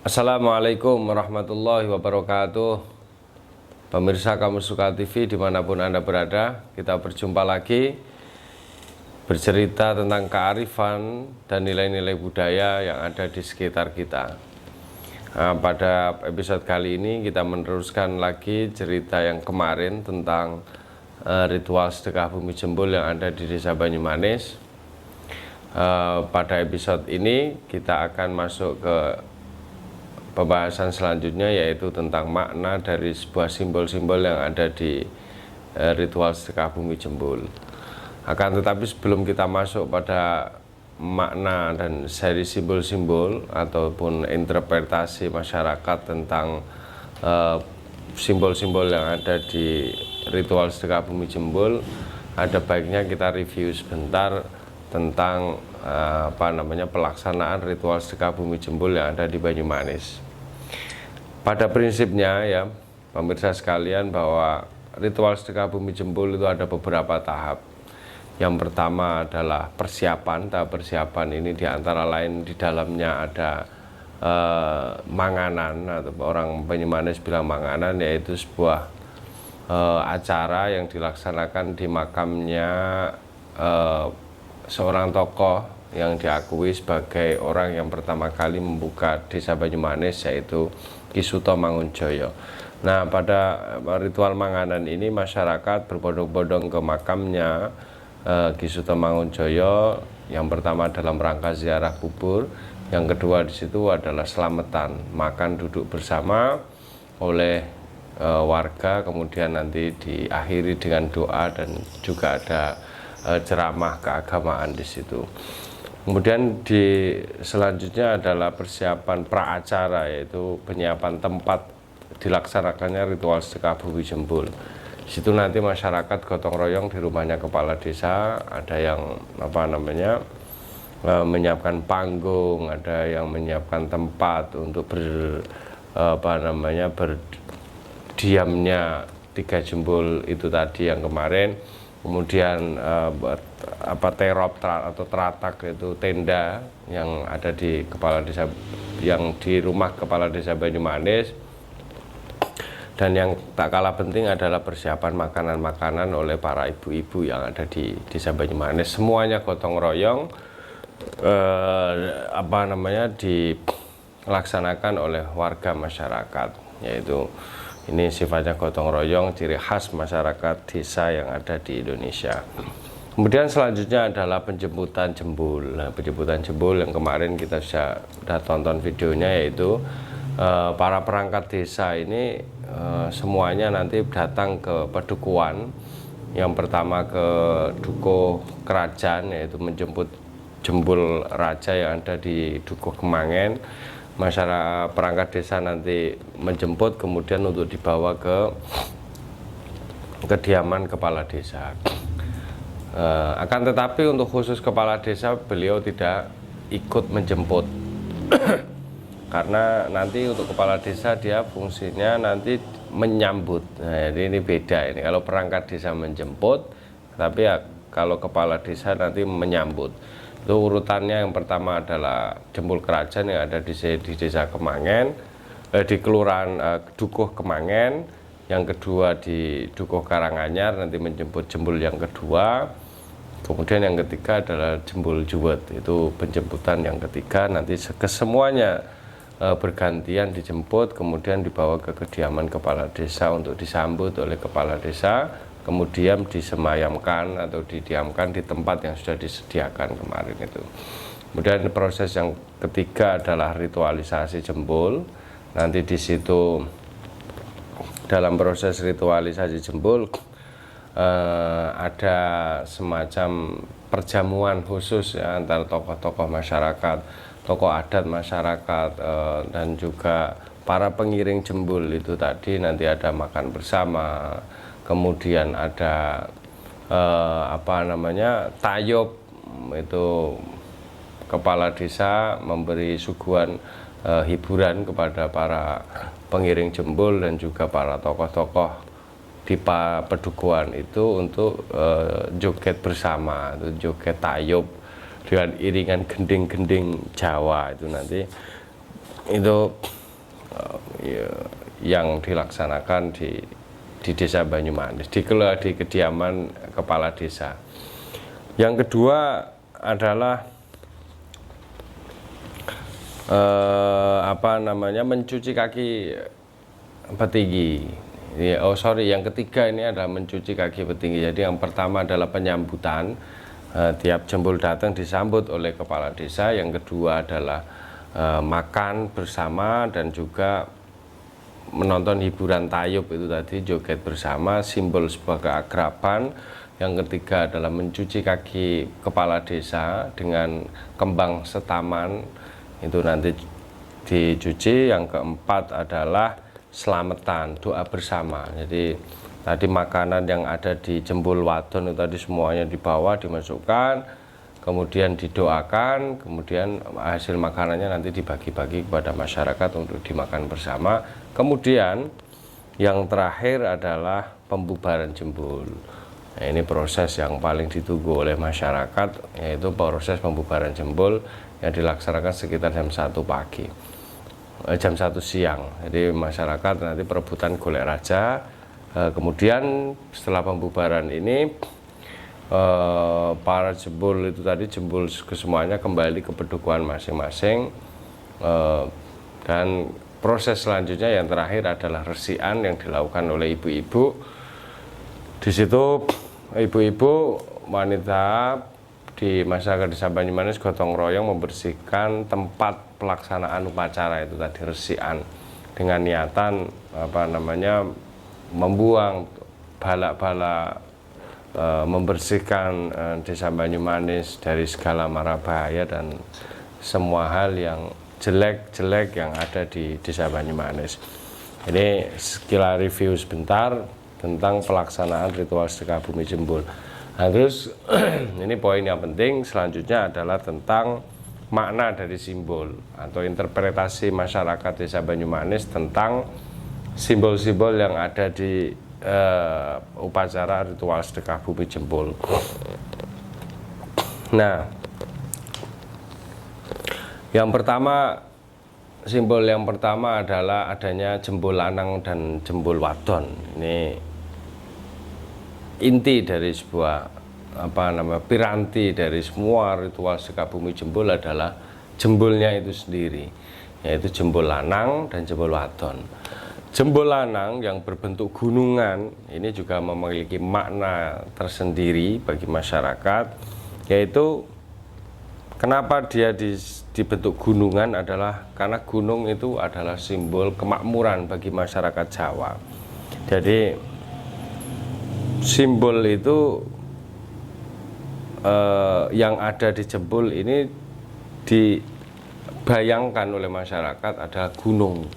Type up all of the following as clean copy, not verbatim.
Assalamualaikum warahmatullahi wabarakatuh. Pemirsa Kamusuka TV dimanapun Anda berada, kita berjumpa lagi bercerita tentang kearifan dan nilai-nilai budaya yang ada di sekitar kita. Nah, pada episode kali ini kita meneruskan lagi cerita yang kemarin tentang ritual sedekah bumi jembul yang ada di Desa Banyumanis. Pada episode ini kita akan masuk ke pembahasan selanjutnya, yaitu tentang makna dari sebuah simbol-simbol yang ada di ritual sedekah bumi jembul. Akan tetapi sebelum kita masuk pada makna dan seri simbol-simbol ataupun interpretasi masyarakat tentang simbol-simbol yang ada di ritual sedekah bumi jembul, ada baiknya kita review sebentar tentang pelaksanaan ritual sedekah bumi jembul yang ada di Banyumanis. Pada prinsipnya ya pemirsa sekalian, bahwa ritual sedekah bumi jembul itu ada beberapa tahap. Yang pertama adalah persiapan. Tahap persiapan ini diantara lain di dalamnya ada manganan, atau orang Banyumanis bilang manganan, yaitu sebuah acara yang dilaksanakan di makamnya seorang tokoh yang diakui sebagai orang yang pertama kali membuka Desa Banyumanis, yaitu Ki Suto Mangunjoyo. Nah, pada ritual manganan ini masyarakat berbondong-bondong ke makamnya Ki Suto Mangunjoyo. Yang pertama dalam rangka ziarah kubur, yang kedua di situ adalah selamatan, makan duduk bersama oleh warga, kemudian nanti diakhiri dengan doa dan juga ada ceramah keagamaan di situ. Kemudian selanjutnya adalah persiapan praacara, yaitu penyiapan tempat dilaksanakannya ritual sedekah bumi jembul. Di situ nanti masyarakat gotong royong di rumahnya kepala desa, ada yang menyiapkan panggung, ada yang menyiapkan tempat untuk berdiamnya tiga jembul itu tadi yang kemarin. Kemudian terop atau teratak, itu tenda yang ada di kepala desa, yang di rumah kepala desa Banyumanis. Dan yang tak kalah penting adalah persiapan makanan-makanan oleh para ibu-ibu yang ada di Desa Banyumanis. Semuanya gotong royong dilaksanakan oleh warga masyarakat, yaitu ini sifatnya gotong royong, ciri khas masyarakat desa yang ada di Indonesia. Kemudian selanjutnya adalah penjemputan jembul. Nah, penjemputan jembul yang kemarin kita sudah tonton videonya, yaitu para perangkat desa ini semuanya nanti datang ke pedukuhan. Yang pertama ke dukuh kerajaan, yaitu menjemput jembul raja yang ada di Dukuh Kemangen. Masyarakat perangkat desa nanti menjemput, kemudian untuk dibawa ke kediaman kepala desa. Akan tetapi untuk khusus kepala desa, beliau tidak ikut menjemput karena nanti untuk kepala desa dia fungsinya nanti menyambut. Nah, jadi ini beda ini. Kalau perangkat desa menjemput, tapi ya kalau kepala desa nanti menyambut. Itu urutannya, yang pertama adalah jembul kerajaan yang ada di Desa Kemangen, di Kelurahan Dukuh Kemangen. Yang kedua di Dukuh Karanganyar, nanti menjemput jembul yang kedua. Kemudian yang ketiga adalah jembul Juwet, itu penjemputan yang ketiga. Nanti kesemuanya bergantian dijemput, kemudian dibawa ke kediaman kepala desa untuk disambut oleh kepala desa, kemudian disemayamkan atau didiamkan di tempat yang sudah disediakan kemarin itu. Kemudian proses yang ketiga adalah ritualisasi jembul. Nanti di situ dalam proses ritualisasi jembul ada semacam perjamuan khusus ya, antara tokoh-tokoh masyarakat, tokoh adat masyarakat, dan juga para pengiring jembul itu tadi. Nanti ada makan bersama, kemudian ada tayub, itu kepala desa memberi suguhan hiburan kepada para pengiring jembul dan juga para tokoh-tokoh di pedukuhan itu untuk joget bersama, itu joget tayub dengan iringan gending-gending Jawa. Itu nanti itu yang dilaksanakan di Desa Banyumanis, di kediaman kepala desa. Yang kedua adalah mencuci kaki petinggi. Yang ketiga ini adalah mencuci kaki petinggi. Jadi yang pertama adalah penyambutan, tiap jempol datang disambut oleh kepala desa. Yang kedua adalah makan bersama dan juga menonton hiburan tayub itu tadi, joget bersama, simbol sebuah keakraban. Yang ketiga adalah mencuci kaki kepala desa dengan kembang setaman, itu nanti dicuci. Yang keempat adalah selamatan, doa bersama. Jadi tadi makanan yang ada di jempol wadon itu tadi semuanya dibawa, dimasukkan, kemudian didoakan, kemudian hasil makanannya nanti dibagi-bagi kepada masyarakat untuk dimakan bersama. Kemudian yang terakhir adalah pembubaran jempol. Nah, ini proses yang paling ditunggu oleh masyarakat, yaitu proses pembubaran jempol yang dilaksanakan sekitar jam 1 pagi, jam 1 siang. Jadi masyarakat nanti perebutan golek raja. Kemudian setelah pembubaran ini para jempol itu tadi, jempol kesemuanya kembali ke pedukuhan masing-masing, dan proses selanjutnya yang terakhir adalah resian yang dilakukan oleh ibu-ibu. Di situ ibu-ibu wanita di masyarakat Desa Banyumanis gotong royong membersihkan tempat pelaksanaan upacara itu tadi, resian, dengan niatan membuang balak-balak, membersihkan Desa Banyumanis dari segala mara bahaya dan semua hal yang jelek-jelek yang ada di Desa Banyumanis. Ini sekilas review sebentar tentang pelaksanaan ritual sedekah bumi jempol. Nah, terus ini poin yang penting selanjutnya adalah tentang makna dari simbol atau interpretasi masyarakat Desa Banyumanis tentang simbol-simbol yang ada di upacara ritual sedekah bumi jempol. Nah, simbol yang pertama adalah adanya jempol lanang dan jempol wadon. Ini inti dari sebuah piranti dari semua ritual sedekah bumi jempol adalah jempolnya itu sendiri, yaitu jempol lanang dan jempol wadon. Jempol lanang yang berbentuk gunungan ini juga memiliki makna tersendiri bagi masyarakat, yaitu kenapa dia dibentuk gunungan adalah karena gunung itu adalah simbol kemakmuran bagi masyarakat Jawa. Jadi simbol itu yang ada di jempol ini dibayangkan oleh masyarakat adalah gunung.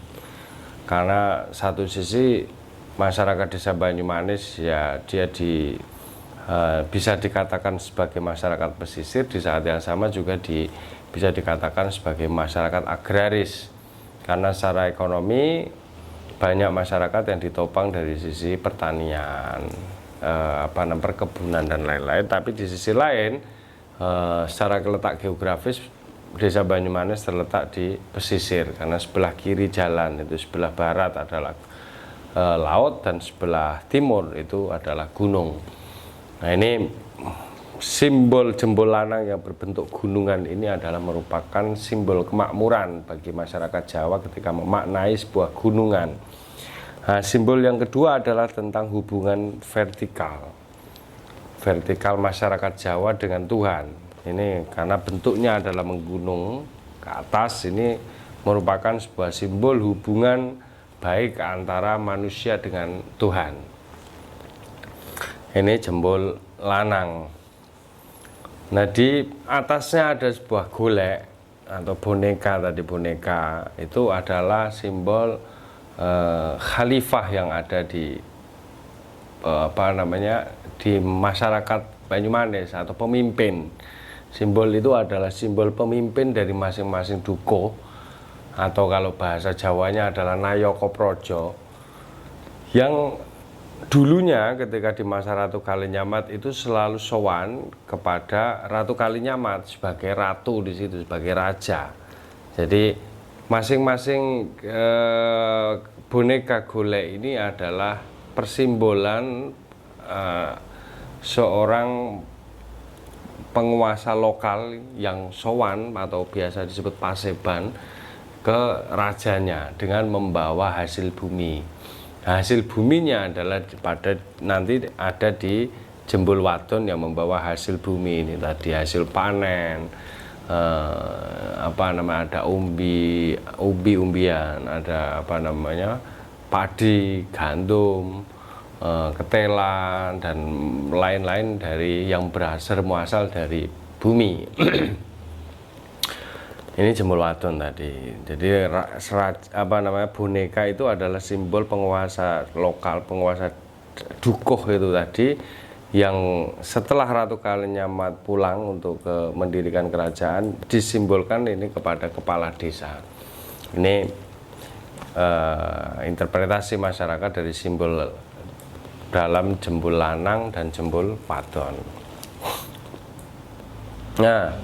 Karena satu sisi masyarakat Desa Banyumanis ya dia bisa dikatakan sebagai masyarakat pesisir, di saat yang sama juga bisa dikatakan sebagai masyarakat agraris, karena secara ekonomi banyak masyarakat yang ditopang dari sisi pertanian, perkebunan dan lain-lain. Tapi di sisi lain secara letak geografis Desa Banyumanis terletak di pesisir, karena sebelah kiri jalan itu, sebelah barat adalah laut dan sebelah timur itu adalah gunung. Nah, ini simbol jempol lanang yang berbentuk gunungan ini adalah merupakan simbol kemakmuran bagi masyarakat Jawa ketika memaknai sebuah gunungan. Nah, simbol yang kedua adalah tentang hubungan vertikal masyarakat Jawa dengan Tuhan. Ini karena bentuknya adalah menggunung ke atas, ini merupakan sebuah simbol hubungan baik antara manusia dengan Tuhan. Ini jempol lanang. Nah, di atasnya ada sebuah golek atau boneka itu adalah simbol khalifah yang ada di di masyarakat Banyumanis atau pemimpin. Simbol itu adalah simbol pemimpin dari masing-masing dukuh, atau kalau bahasa Jawanya adalah Nayaka Praja, yang dulunya ketika di masa Ratu Kalinyamat itu selalu sowan kepada Ratu Kalinyamat sebagai ratu di situ, sebagai raja. Jadi Masing-masing boneka golek ini adalah persimbolan seorang penguasa lokal yang sowan atau biasa disebut paseban ke rajanya dengan membawa hasil bumi. Hasil buminya adalah pada nanti ada di Jembul Wadon yang membawa hasil bumi ini tadi, hasil panen, ada umbi-umbian, ada padi, gandum, ketelan dan lain-lain dari yang berasal dari bumi. Ini Jembul Wadon tadi. Jadi boneka itu adalah simbol penguasa lokal, penguasa dukuh itu tadi, yang setelah Ratu Kalinyamat pulang untuk mendirikan kerajaan, disimbolkan ini kepada kepala desa. Ini interpretasi masyarakat dari simbol dalam Jembul Lanang dan Jembul Wadon. Nah,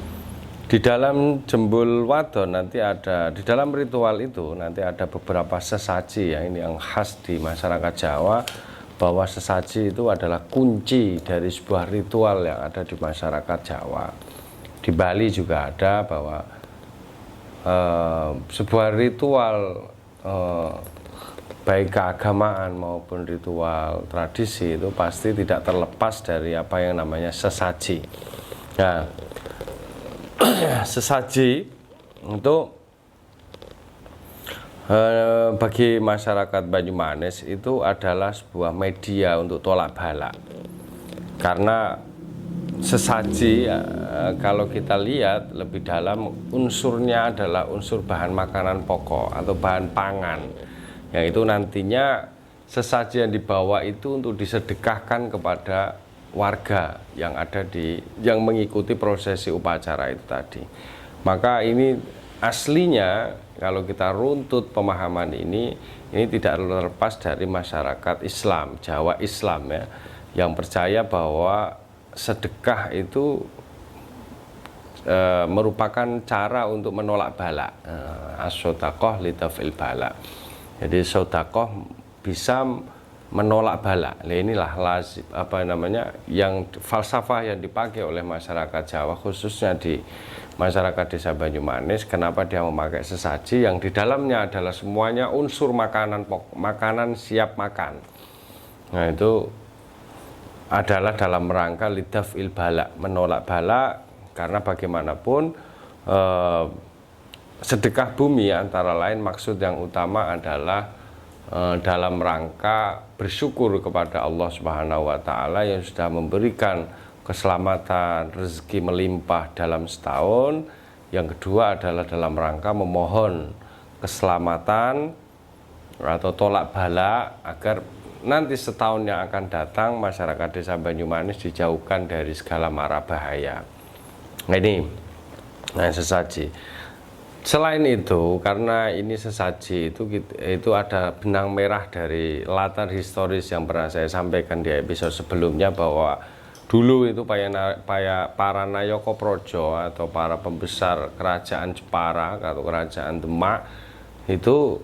di dalam Jembul Wadon nanti ada, di dalam ritual itu nanti ada beberapa sesaji ya, ini yang khas di masyarakat Jawa, bahwa sesaji itu adalah kunci dari sebuah ritual yang ada di masyarakat Jawa. Di Bali juga ada bahwa sebuah ritual baik keagamaan maupun ritual tradisi itu pasti tidak terlepas dari apa yang namanya sesaji. Nah, sesaji untuk bagi masyarakat Banyumanes itu adalah sebuah media untuk tolak bala. Karena sesaji kalau kita lihat lebih dalam, unsurnya adalah unsur bahan makanan pokok atau bahan pangan, yang itu nantinya sesaji yang dibawa itu untuk disedekahkan kepada warga yang ada yang mengikuti prosesi upacara itu tadi. Maka ini aslinya kalau kita runtut pemahaman ini tidak terlepas dari masyarakat Islam, Jawa Islam ya, yang percaya bahwa sedekah itu merupakan cara untuk menolak bala. As-sodaqoh lidaf'il bala. Jadi sodakoh bisa menolak bala. Nah, inilah lazim yang falsafah yang dipakai oleh masyarakat Jawa, khususnya di masyarakat desa Banyumanes. Kenapa dia memakai sesaji yang di dalamnya adalah semuanya unsur makanan pokok, makanan siap makan. Nah, itu adalah dalam rangka lidaf'il bala, menolak bala, karena bagaimanapun sedekah bumi antara lain maksud yang utama adalah dalam rangka bersyukur kepada Allah Subhanahu wa Ta'ala yang sudah memberikan keselamatan, rezeki melimpah dalam setahun. Yang kedua adalah dalam rangka memohon keselamatan atau tolak bala agar nanti setahun yang akan datang masyarakat desa Banyumanes dijauhkan dari segala mara bahaya. Nah, ini sesaji. Selain itu, karena ini sesaji itu ada benang merah dari latar historis yang pernah saya sampaikan di episode sebelumnya, bahwa dulu itu para Nayaka Praja atau para pembesar kerajaan Jepara atau kerajaan Demak itu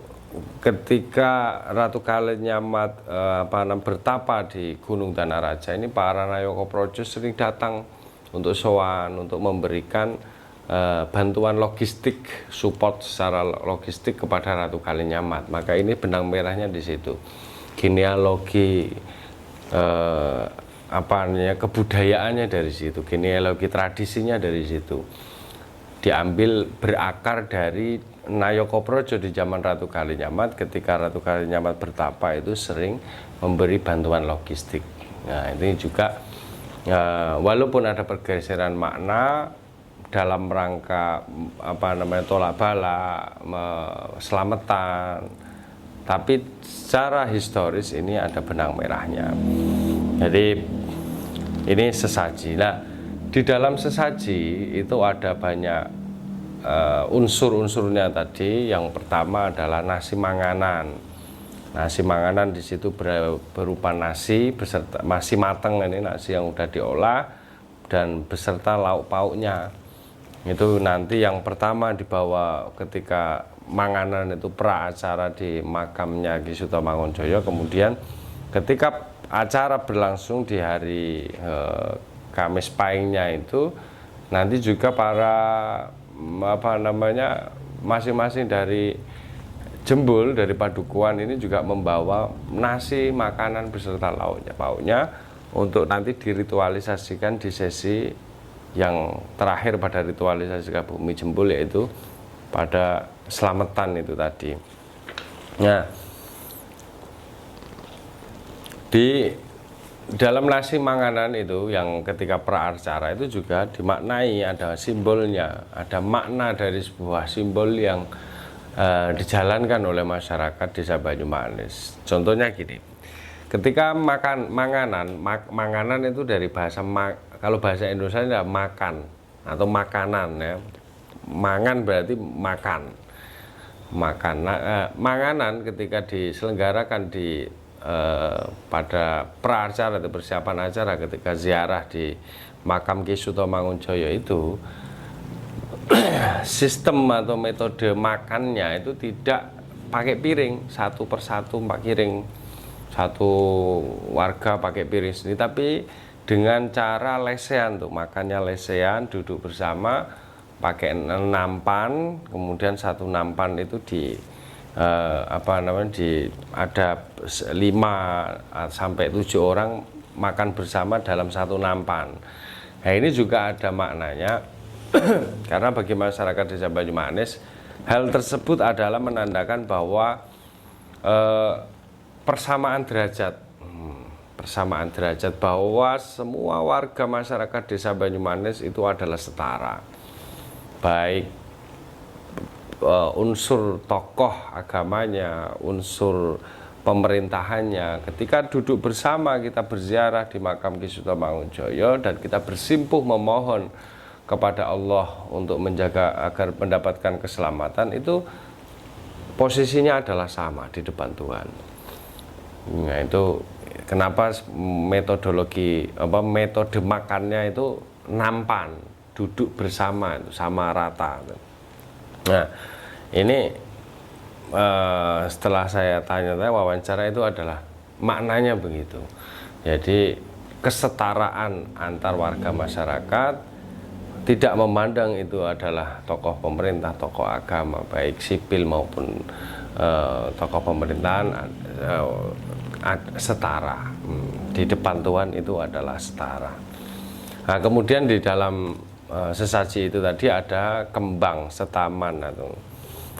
ketika Ratu Kalinyamat bertapa di Gunung Danaraja ini, para Nayaka Praja sering datang untuk sowan, untuk memberikan bantuan logistik, support secara logistik kepada Ratu Kalinyamat. Maka ini benang merahnya di situ. Genealogi kebudayaannya dari situ, genealogi tradisinya dari situ. Diambil berakar dari Nayaka Praja di zaman Ratu Kalinyamat. Ketika Ratu Kalinyamat bertapa itu sering memberi bantuan logistik. Nah, ini juga walaupun ada pergeseran makna dalam rangka tolak bala, selamatan, tapi secara historis ini ada benang merahnya. Jadi ini sesaji. Nah, di dalam sesaji itu ada banyak unsur-unsurnya tadi. Yang pertama adalah nasi manganan. Nasi manganan di situ berupa nasi beserta masih matang, ini nasi yang sudah diolah dan beserta lauk pauknya. Itu nanti yang pertama dibawa ketika manganan itu pra acara di makamnya Ki Sutomangunjoyo. Kemudian ketika acara berlangsung di hari Kamis Pahingnya itu, nanti juga para masing-masing dari Jembul, dari Padukuhan ini juga membawa nasi, makanan beserta lauknya untuk nanti diritualisasikan di sesi yang terakhir pada ritualisasi ke bumi Jembul, yaitu pada selamatan itu tadi. Nah, di dalam nasi manganan itu yang ketika pra-acara itu juga dimaknai, ada simbolnya, ada makna dari sebuah simbol yang dijalankan oleh masyarakat Desa Banyumanis. Contohnya gini, ketika manganan itu dari bahasa kalau bahasa Indonesia itu makan atau makanan ya. Mangan berarti makan. Manganan ketika diselenggarakan di pada pra-acara atau persiapan acara ketika ziarah di makam Ki Sutomangunjoyo itu, sistem atau metode makannya itu tidak pakai piring satu persatu, satu warga pakai piring sendiri, tapi dengan cara lesehan, tuh makannya lesehan, duduk bersama pakai nampan, kemudian satu nampan itu ada 5 sampai 7 orang makan bersama dalam satu nampan. Nah, ini juga ada maknanya. Karena bagi masyarakat Desa Banyumanis, hal tersebut adalah menandakan bahwa persamaan derajat, bahwa semua warga masyarakat Desa Banyumanis itu adalah setara, baik unsur tokoh agamanya, unsur pemerintahannya. Ketika duduk bersama kita berziarah di makam Ki Sutomangunjoyo dan kita bersimpuh memohon kepada Allah untuk menjaga agar mendapatkan keselamatan, itu posisinya adalah sama di depan Tuhan. Nah, itu kenapa metode makannya itu nampan, duduk bersama, itu sama rata. Nah, ini setelah saya tanya-tanya wawancara itu adalah maknanya begitu. Jadi kesetaraan antar warga masyarakat, tidak memandang itu adalah tokoh pemerintah, tokoh agama, baik sipil maupun tokoh pemerintahan, setara. Di depan Tuhan itu adalah setara. Nah, kemudian di dalam sesaji itu tadi ada kembang setaman.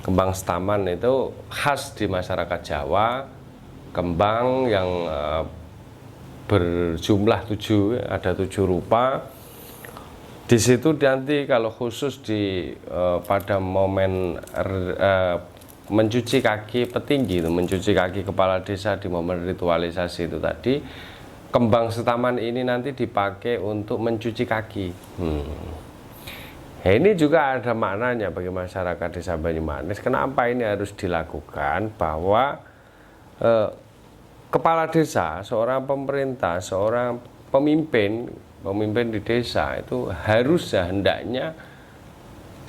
Kembang setaman itu khas di masyarakat Jawa, kembang yang berjumlah 7, ada 7 rupa. Di situ nanti kalau khusus pada momen mencuci kaki petinggi, mencuci kaki kepala desa di momen ritualisasi itu tadi, kembang setaman ini nanti dipakai untuk mencuci kaki. Nah, ini juga ada maknanya bagi masyarakat Desa Banyumanis. Kenapa ini harus dilakukan? Bahwa kepala desa, seorang pemerintah, seorang pemimpin di desa itu hendaknya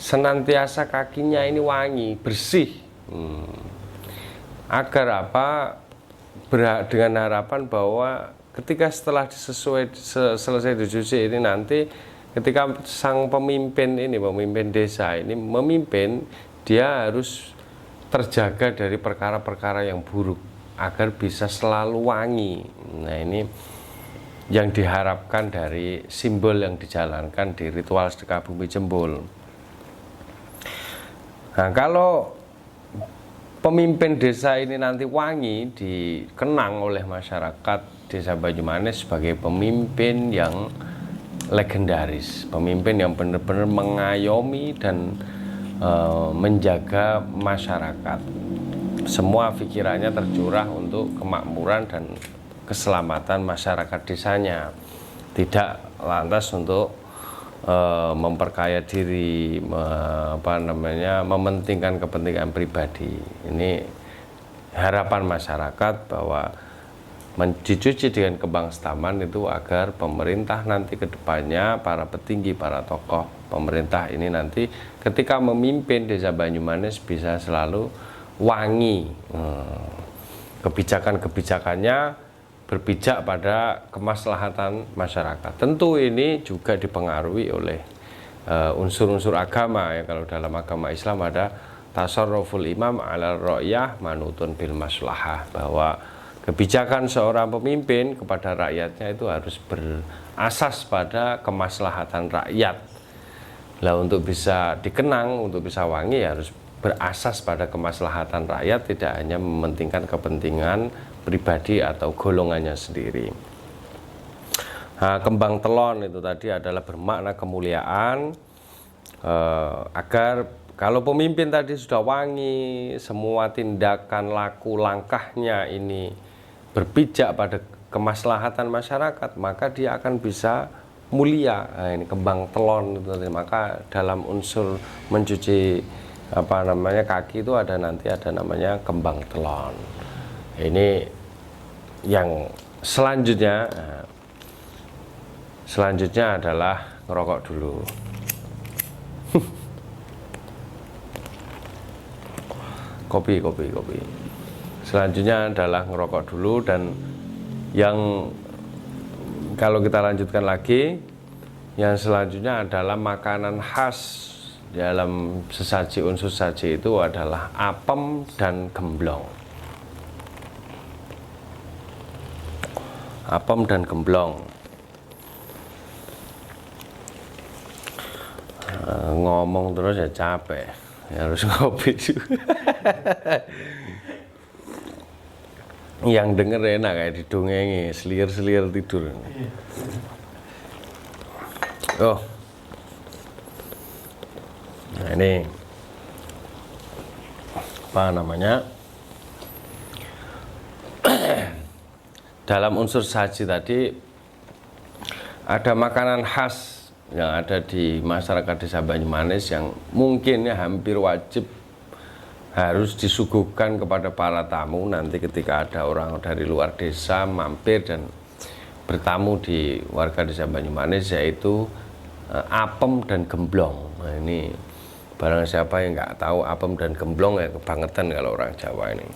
senantiasa kakinya ini wangi, bersih. Agar apa? Dengan harapan bahwa ketika selesai dicuci ini nanti, ketika sang pemimpin desa ini memimpin, dia harus terjaga dari perkara-perkara yang buruk agar bisa selalu wangi. Nah, ini yang diharapkan dari simbol yang dijalankan di ritual sedekah bumi Jembul. Nah, kalau pemimpin desa ini nanti wangi, dikenang oleh masyarakat Desa Banyumanis sebagai pemimpin yang legendaris, pemimpin yang benar-benar mengayomi dan menjaga masyarakat. Semua pikirannya tercurah untuk kemakmuran dan keselamatan masyarakat desanya, tidak lantas untuk memperkaya diri, mementingkan kepentingan pribadi. Ini harapan masyarakat bahwa dicuci dengan kembang setaman itu agar pemerintah nanti ke depannya, para petinggi, para tokoh pemerintah ini nanti ketika memimpin Desa Banyumanis bisa selalu wangi, kebijakan-kebijakannya berpijak pada kemaslahatan masyarakat. Tentu ini juga dipengaruhi oleh unsur-unsur agama ya. Kalau dalam agama Islam ada tasarruful imam ala ra'yah manutun bil maslahah, bahwa kebijakan seorang pemimpin kepada rakyatnya itu harus berasas pada kemaslahatan rakyat. Lah untuk bisa dikenang, untuk bisa wangi harus berasas pada kemaslahatan rakyat, tidak hanya mementingkan kepentingan pribadi atau golongannya sendiri. Nah, kembang telon itu tadi adalah bermakna kemuliaan, agar kalau pemimpin tadi sudah wangi, semua tindakan laku langkahnya ini berpijak pada kemaslahatan masyarakat, maka dia akan bisa mulia. Nah, ini kembang telon itu tadi. Maka dalam unsur mencuci kaki itu ada namanya kembang telon. Ini yang selanjutnya adalah ngerokok dulu. kopi. Selanjutnya adalah ngerokok dulu, dan yang kalau kita lanjutkan lagi, yang selanjutnya adalah makanan khas dalam sesaji, unsur sesaji itu adalah apem dan gemblong. Apem dan gemblong. Ngomong terus ya capek, ya harus ngopi juga. Yang denger enak kayak didongengi, selir-selir tidur. Oh, nah ini apa namanya? Dalam unsur saji tadi ada makanan khas yang ada di masyarakat Desa Banyumanis yang mungkin ya hampir wajib harus disuguhkan kepada para tamu nanti ketika ada orang dari luar desa mampir dan bertamu di warga Desa Banyumanis, yaitu apem dan gemblong. Nah, ini barang siapa yang nggak tahu apem dan gemblong ya kebangetan kalau orang Jawa ini.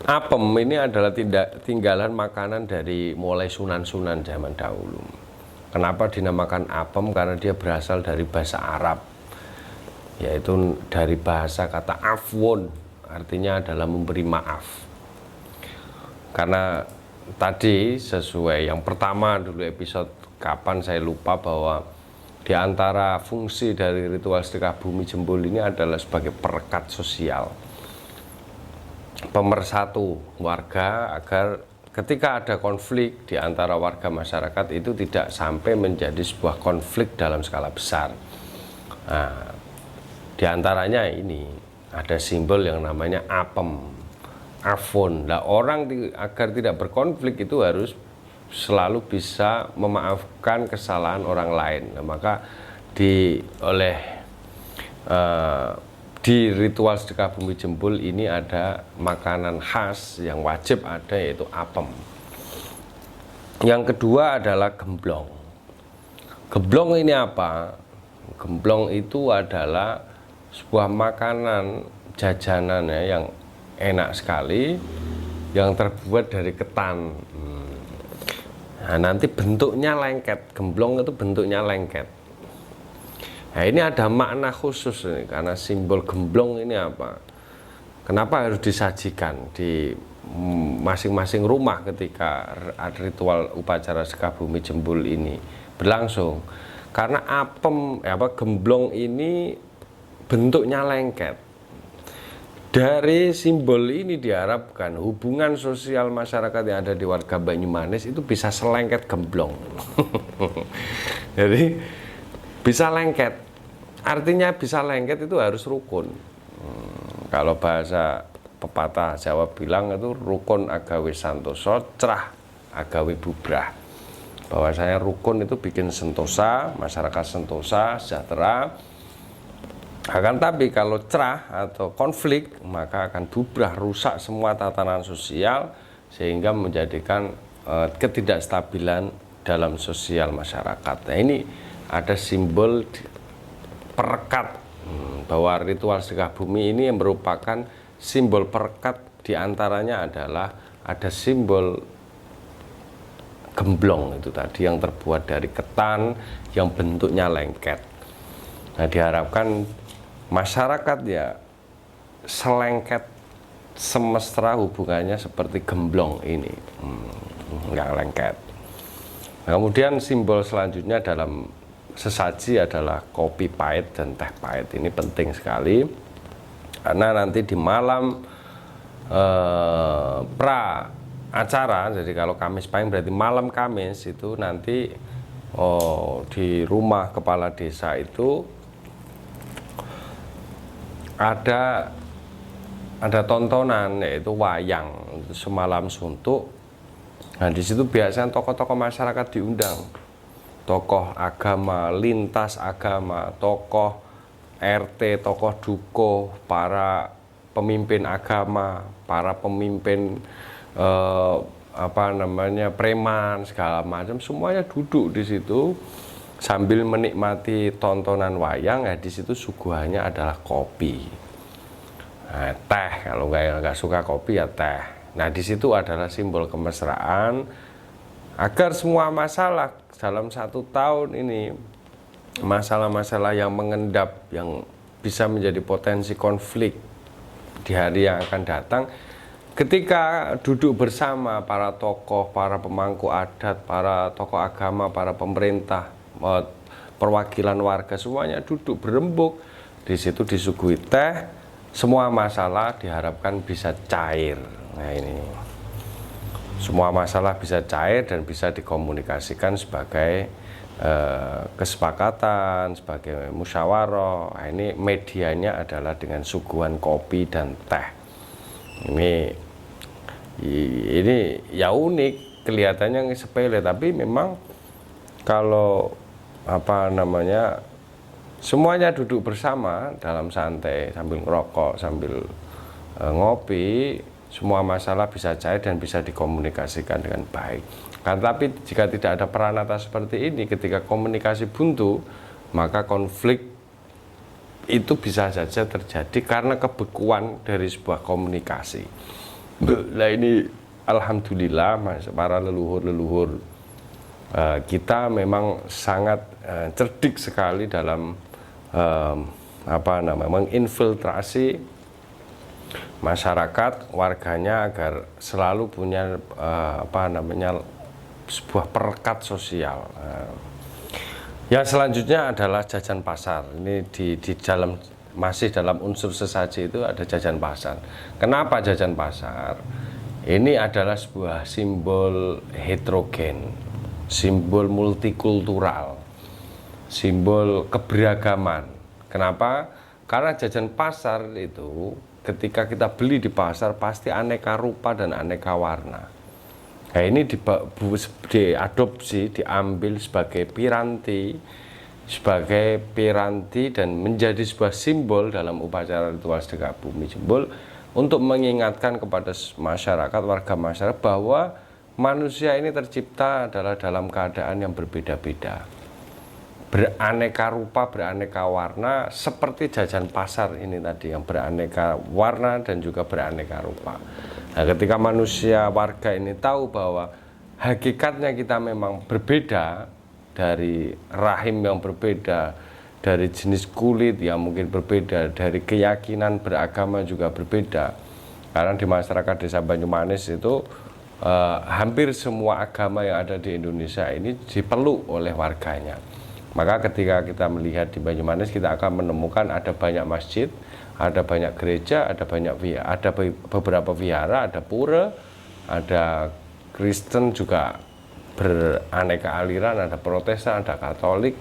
Apem ini adalah tinggalan makanan dari mulai sunan-sunan zaman dahulu. Kenapa dinamakan apem? Karena dia berasal dari bahasa Arab, yaitu dari bahasa kata afwon, artinya adalah memberi maaf. Karena tadi sesuai yang pertama dulu episode kapan saya lupa, bahwa di antara fungsi dari ritual sedekah bumi jembul ini adalah sebagai perekat sosial, pemersatu warga, agar ketika ada konflik di antara warga masyarakat itu tidak sampai menjadi sebuah konflik dalam skala besar. Nah, di antaranya ini ada simbol yang namanya apem, afon. Nah, orang agar tidak berkonflik itu harus selalu bisa memaafkan kesalahan orang lain. Nah, maka di ritual sedekah bumi jembul ini ada makanan khas yang wajib ada, yaitu apem. Yang kedua adalah gemblong. Gemblong ini apa? Gemblong itu adalah sebuah makanan jajanan ya, yang enak sekali, yang terbuat dari ketan. Nah, nanti bentuknya lengket. Gemblong itu bentuknya lengket. Nah, ini ada makna khusus nih, karena simbol gemblong ini apa? Kenapa harus disajikan di masing-masing rumah ketika ritual upacara sedekah bumi jembul ini berlangsung? Karena gemblong ini bentuknya lengket. Dari simbol ini diharapkan hubungan sosial masyarakat yang ada di warga Banyumanis itu bisa selengket gemblong. Jadi bisa lengket. Artinya bisa lengket itu harus rukun. Kalau bahasa pepatah Jawa bilang itu rukun agawe santoso, cerah agawe bubrah. Bahwasanya rukun itu bikin sentosa, masyarakat sentosa, sejahtera. Akan tapi kalau cerah atau konflik, maka akan bubrah, rusak semua tatanan sosial, sehingga menjadikan ketidakstabilan dalam sosial masyarakat. Nah, ini ada simbol perekat, bahwa ritual sedekah bumi ini merupakan simbol perekat. Diantaranya adalah ada simbol gemblong itu tadi yang terbuat dari ketan yang bentuknya lengket. Nah, diharapkan masyarakat ya selengket semesra hubungannya seperti gemblong ini, nggak lengket. Nah, kemudian simbol selanjutnya dalam sesaji adalah kopi pahit dan teh pahit. Ini penting sekali karena nanti di malam pra acara, jadi kalau Kamis Pahing berarti malam Kamis itu nanti di rumah kepala desa itu ada tontonan, yaitu wayang semalam suntuk. Nah, di situ biasanya tokoh-tokoh masyarakat diundang, tokoh agama, lintas agama, tokoh RT, tokoh dukuh, para pemimpin agama, para pemimpin preman segala macam, semuanya duduk di situ sambil menikmati tontonan wayang. Ya, di situ suguhannya adalah kopi, nah, teh, kalau nggak suka kopi ya teh. Nah, di situ adalah simbol kemesraan agar semua masalah dalam 1 tahun ini, masalah-masalah yang mengendap yang bisa menjadi potensi konflik di hari yang akan datang, ketika duduk bersama para tokoh, para pemangku adat, para tokoh agama, para pemerintah, perwakilan warga, semuanya duduk berembuk di situ, disuguhi teh, semua masalah diharapkan bisa cair. Nah, ini semua masalah bisa cair dan bisa dikomunikasikan sebagai kesepakatan, sebagai musyawarah. Nah, ini medianya adalah dengan suguhan kopi dan teh. Ini ya unik, kelihatannya sepele, tapi memang kalau semuanya duduk bersama dalam santai sambil ngerokok, sambil ngopi, semua masalah bisa cair dan bisa dikomunikasikan dengan baik. Tapi jika tidak ada peranata seperti ini, ketika komunikasi buntu, maka konflik itu bisa saja terjadi karena kebekuan dari sebuah komunikasi. Nah, ini alhamdulillah para leluhur-leluhur kita memang sangat cerdik sekali dalam menginfiltrasi masyarakat, warganya, agar selalu punya sebuah perekat sosial. Yang selanjutnya adalah jajan pasar. Ini masih dalam unsur sesaji itu ada jajan pasar. Kenapa jajan pasar? Ini adalah sebuah simbol heterogen, simbol multikultural, simbol keberagaman. Kenapa? Karena jajan pasar itu ketika kita beli di pasar pasti aneka rupa dan aneka warna. Nah, ini diadopsi, diambil sebagai piranti dan menjadi sebuah simbol dalam upacara ritual sedekah bumi, simbol untuk mengingatkan kepada masyarakat, warga masyarakat, bahwa manusia ini tercipta adalah dalam keadaan yang berbeda-beda, beraneka rupa, beraneka warna, seperti jajan pasar ini tadi yang beraneka warna dan juga beraneka rupa. Nah, ketika manusia, warga ini tahu bahwa hakikatnya kita memang berbeda, dari rahim yang berbeda, dari jenis kulit yang mungkin berbeda, dari keyakinan beragama juga berbeda. Karena di masyarakat desa Banyumanis itu hampir semua agama yang ada di Indonesia ini dipeluk oleh warganya. Maka ketika kita melihat di Banyumanis, kita akan menemukan ada banyak masjid, ada banyak gereja, ada beberapa vihara, ada pura, ada Kristen juga beraneka aliran, ada Protestan, ada Katolik,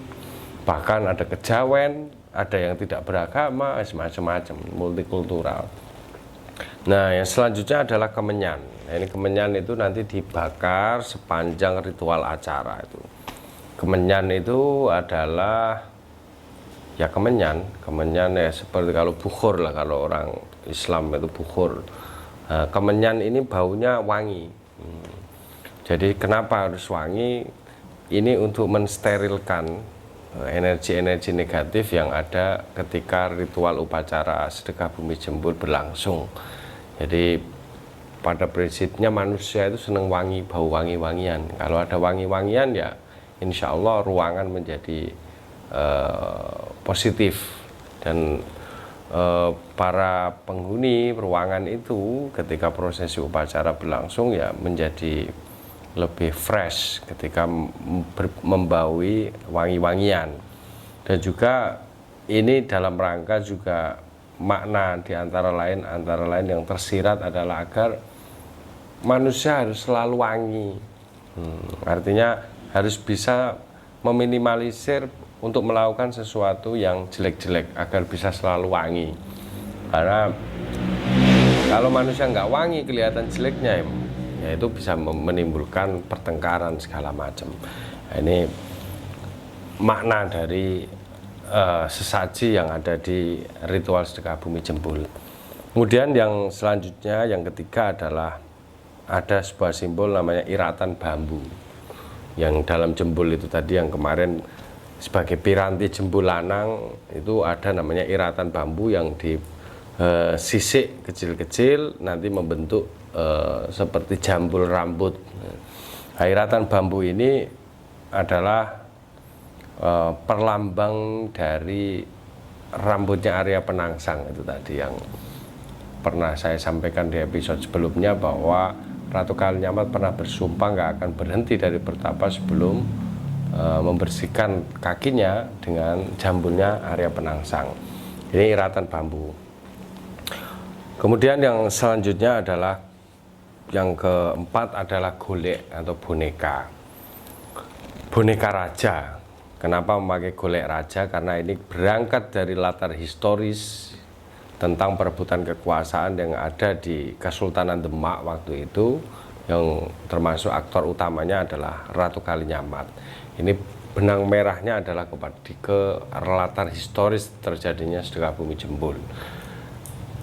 bahkan ada kejawen, ada yang tidak beragama, macam-macam, multikultural. Nah, yang selanjutnya adalah kemenyan. Nah, ini kemenyan itu nanti dibakar sepanjang ritual acara itu. Kemenyan itu adalah kemenyan ya seperti kalau bukhur lah, kalau orang Islam itu bukhur. Nah, kemenyan ini baunya wangi, Jadi kenapa harus wangi? Ini untuk mensterilkan energi-energi negatif yang ada ketika ritual upacara sedekah bumi jembul berlangsung. Jadi pada prinsipnya manusia itu senang wangi, bau wangi-wangian. Kalau ada wangi-wangian ya insya Allah ruangan menjadi positif, dan para penghuni ruangan itu ketika prosesi upacara berlangsung ya menjadi lebih fresh ketika membaui wangi-wangian. Dan juga ini dalam rangka juga makna di antara lain yang tersirat adalah agar manusia harus selalu wangi. Artinya harus bisa meminimalisir untuk melakukan sesuatu yang jelek-jelek agar bisa selalu wangi. Karena kalau manusia nggak wangi kelihatan jeleknya ya itu bisa menimbulkan pertengkaran segala macam. Nah, ini makna dari sesaji yang ada di ritual sedekah bumi jembul. Kemudian yang selanjutnya, yang ketiga adalah ada sebuah simbol namanya iratan bambu. Yang dalam jembul itu tadi yang kemarin sebagai piranti jembul lanang itu ada namanya iratan bambu yang disisik kecil-kecil nanti membentuk seperti jambul rambut. Nah, iratan bambu ini adalah perlambang dari rambutnya Arya Penangsang itu tadi yang pernah saya sampaikan di episode sebelumnya, bahwa Ratu Kalinyamat pernah bersumpah nggak akan berhenti dari bertapa sebelum membersihkan kakinya dengan jambulnya Arya Penangsang. Ini iratan bambu. Kemudian yang selanjutnya adalah yang keempat adalah golek atau boneka. Boneka raja. Kenapa memakai golek raja? Karena ini berangkat dari latar historis tentang perebutan kekuasaan yang ada di Kesultanan Demak waktu itu, yang termasuk aktor utamanya adalah Ratu Kalinyamat. Ini benang merahnya adalah ke latar historis terjadinya sedekah bumi jembul.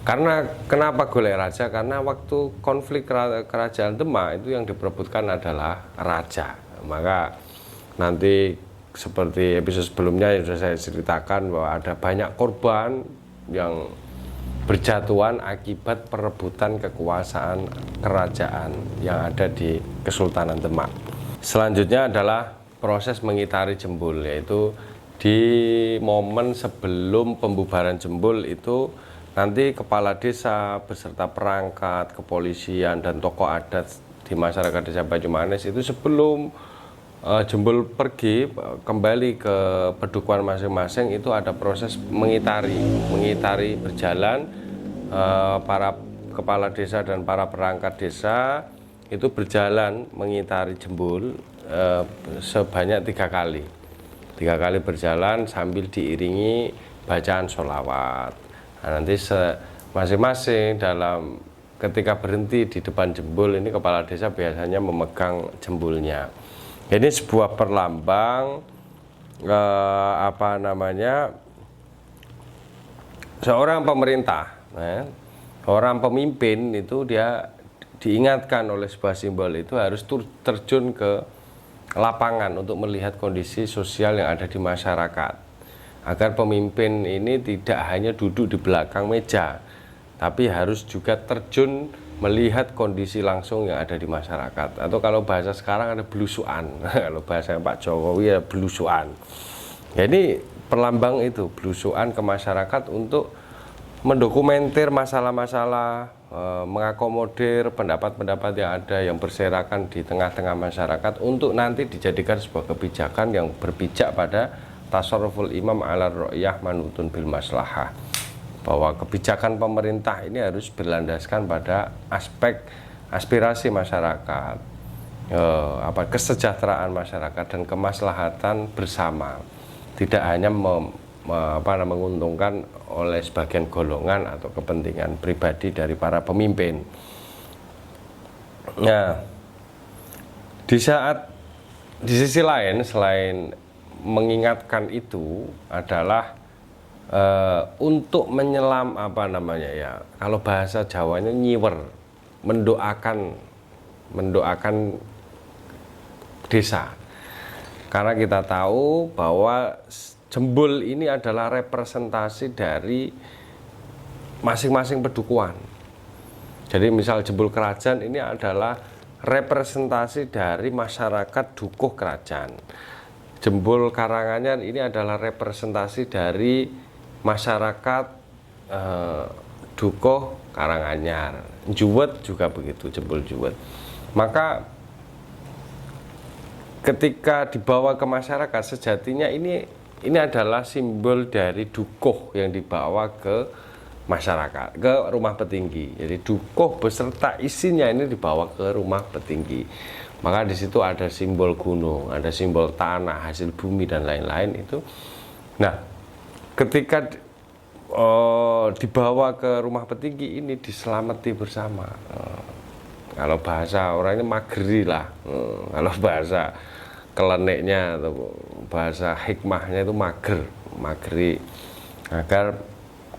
Karena kenapa golek raja? Karena waktu konflik kerajaan Demak itu yang diperebutkan adalah raja. Maka nanti seperti episode sebelumnya yang sudah saya ceritakan bahwa ada banyak korban yang berjatuhan akibat perebutan kekuasaan kerajaan yang ada di Kesultanan Demak. Selanjutnya adalah proses mengitari jembul, yaitu di momen sebelum pembubaran jembul itu nanti kepala desa beserta perangkat, kepolisian, dan tokoh adat di masyarakat desa Banyumanes itu sebelum jembul pergi kembali ke pedukuhan masing-masing itu ada proses mengitari berjalan. Para kepala desa dan para perangkat desa itu berjalan mengitari jembul sebanyak 3 kali. 3 kali berjalan sambil diiringi bacaan sholawat. Nah, nanti masing-masing dalam ketika berhenti di depan jembul ini kepala desa biasanya memegang jembulnya. Ini sebuah perlambang seorang pemerintah, orang pemimpin itu dia diingatkan oleh sebuah simbol itu harus terjun ke lapangan untuk melihat kondisi sosial yang ada di masyarakat. Agar pemimpin ini tidak hanya duduk di belakang meja, tapi harus juga terjun melihat kondisi langsung yang ada di masyarakat. Atau kalau bahasa sekarang ada belusuan, kalau bahasa Pak Jokowi ya belusuan. Jadi perlambang itu, belusuan ke masyarakat untuk mendokumentir masalah-masalah, mengakomodir pendapat-pendapat yang ada yang berserakan di tengah-tengah masyarakat untuk nanti dijadikan sebuah kebijakan yang berpijak pada tasarruful imam ala ru'yah manutun bil maslahah, bahwa kebijakan pemerintah ini harus berlandaskan pada aspek aspirasi masyarakat, kesejahteraan masyarakat dan kemaslahatan bersama, tidak hanya menguntungkan oleh sebagian golongan atau kepentingan pribadi dari para pemimpin. Nah, di sisi lain selain mengingatkan itu adalah untuk menyelam kalau bahasa Jawanya nyiwer, mendoakan mendoakan desa. Karena kita tahu bahwa jembul ini adalah representasi dari masing-masing pedukuhan. Jadi misal jembul kerajaan ini adalah representasi dari masyarakat dukuh kerajaan. Jembul Karanganyar ini adalah representasi dari masyarakat dukuh Karanganyar. Juwet juga begitu, jembul Juwet. Maka ketika dibawa ke masyarakat, sejatinya ini adalah simbol dari dukuh yang dibawa ke masyarakat, ke rumah petinggi. Jadi dukuh beserta isinya ini dibawa ke rumah petinggi. Maka di situ ada simbol gunung, ada simbol tanah, hasil bumi dan lain-lain itu. Nah, ketika dibawa ke rumah petinggi ini diselamati bersama. Kalau bahasa orangnya mageri lah. Kalau bahasa keleneknya atau bahasa hikmahnya itu mageri. Agar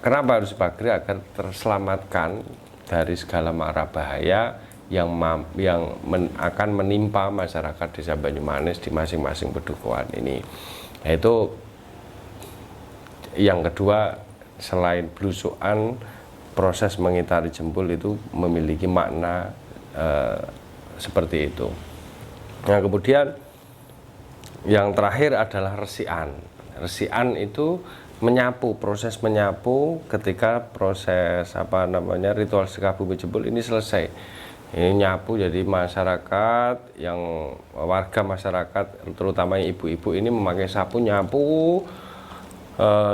kenapa harus mageri? Agar terselamatkan dari segala mara bahaya yang akan menimpa masyarakat desa Banyumanes di masing-masing pedukuhan ini. Yaitu yang kedua, selain belusukan, proses mengitari jembul itu memiliki makna seperti itu. Nah, kemudian yang terakhir adalah resian. Resian itu menyapu, proses menyapu ketika proses ritual sedekah bumi jembul ini selesai. Ini nyapu, jadi masyarakat warga masyarakat terutama ibu-ibu ini memakai sapu nyapu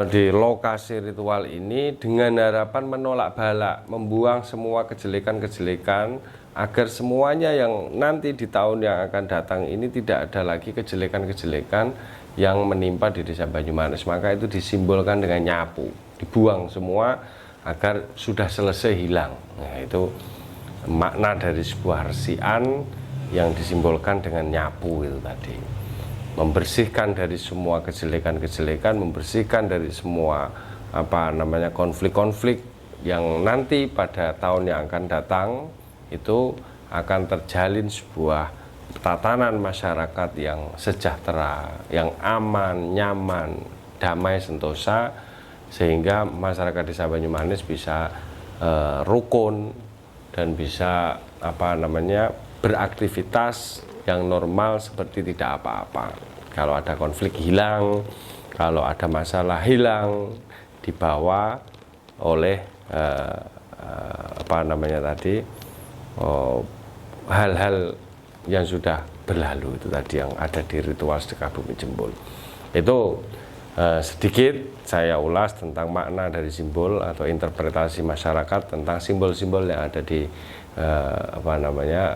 di lokasi ritual ini dengan harapan menolak bala, membuang semua kejelekan-kejelekan agar semuanya yang nanti di tahun yang akan datang ini tidak ada lagi kejelekan-kejelekan yang menimpa di desa Banyumanes. Maka itu disimbolkan dengan nyapu, dibuang semua agar sudah selesai hilang. Nah, itu makna dari sebuah resian yang disimbolkan dengan nyapu itu tadi. Membersihkan dari semua kejelekan-kejelekan, membersihkan dari semua konflik-konflik yang nanti pada tahun yang akan datang itu akan terjalin sebuah tatanan masyarakat yang sejahtera, yang aman, nyaman, damai, sentosa, sehingga masyarakat desa Banyumanes bisa rukun dan bisa beraktivitas yang normal seperti tidak apa-apa. Kalau ada konflik hilang, kalau ada masalah hilang, dibawa oleh hal-hal yang sudah berlalu itu tadi yang ada di ritual sedekah bumi jembul. Itu sedikit saya ulas tentang makna dari simbol atau interpretasi masyarakat tentang simbol-simbol yang ada di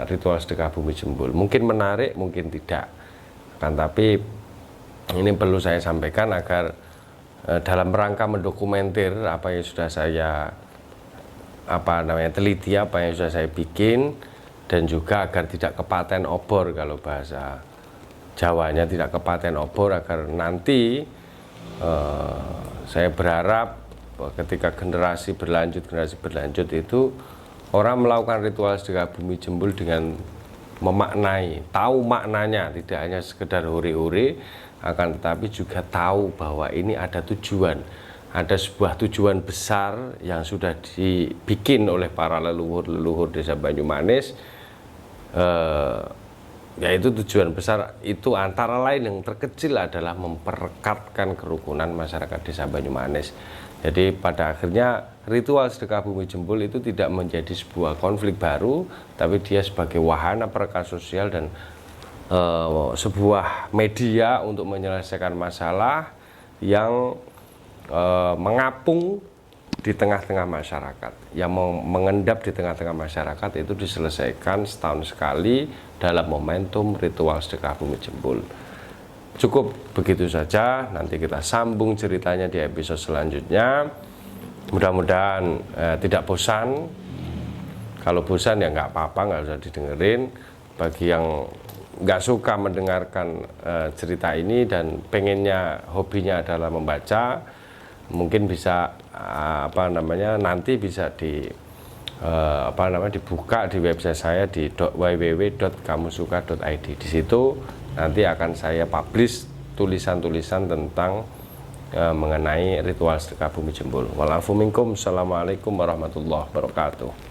ritual sedekah bumi jembul. Mungkin menarik, mungkin tidak. Tapi ini perlu saya sampaikan agar dalam rangka mendokumentir apa yang sudah saya teliti, apa yang sudah saya bikin, dan juga agar tidak kepaten obor, kalau bahasa Jawanya tidak kepaten obor, agar nanti saya berharap ketika generasi berlanjut itu orang melakukan ritual sedekah bumi jembul dengan memaknai, tahu maknanya, tidak hanya sekedar hore-hore, akan tetapi juga tahu bahwa ini ada tujuan, ada sebuah tujuan besar yang sudah dibikin oleh para leluhur desa Banyumanes, yaitu tujuan besar itu antara lain yang terkecil adalah memperekatkan kerukunan masyarakat desa Banyumanes. Jadi pada akhirnya ritual sedekah bumi jembul itu tidak menjadi sebuah konflik baru, tapi dia sebagai wahana perekat sosial dan sebuah media untuk menyelesaikan masalah yang mengapung di tengah-tengah masyarakat, yang mengendap di tengah-tengah masyarakat itu diselesaikan setahun sekali dalam momentum ritual sedekah bumi jembul. Cukup begitu saja, nanti kita sambung ceritanya di episode selanjutnya. Mudah-mudahan tidak bosan. Kalau bosan ya nggak apa-apa, nggak usah didengerin. Bagi yang nggak suka mendengarkan cerita ini dan pengennya, hobinya adalah membaca, mungkin bisa nanti bisa dibuka di website saya di www.kamusuka.id. Di situ nanti akan saya publish tulisan-tulisan tentang mengenai ritual sedekah bumi jempol. Walafu minkum, assalamualaikum warahmatullahi wabarakatuh.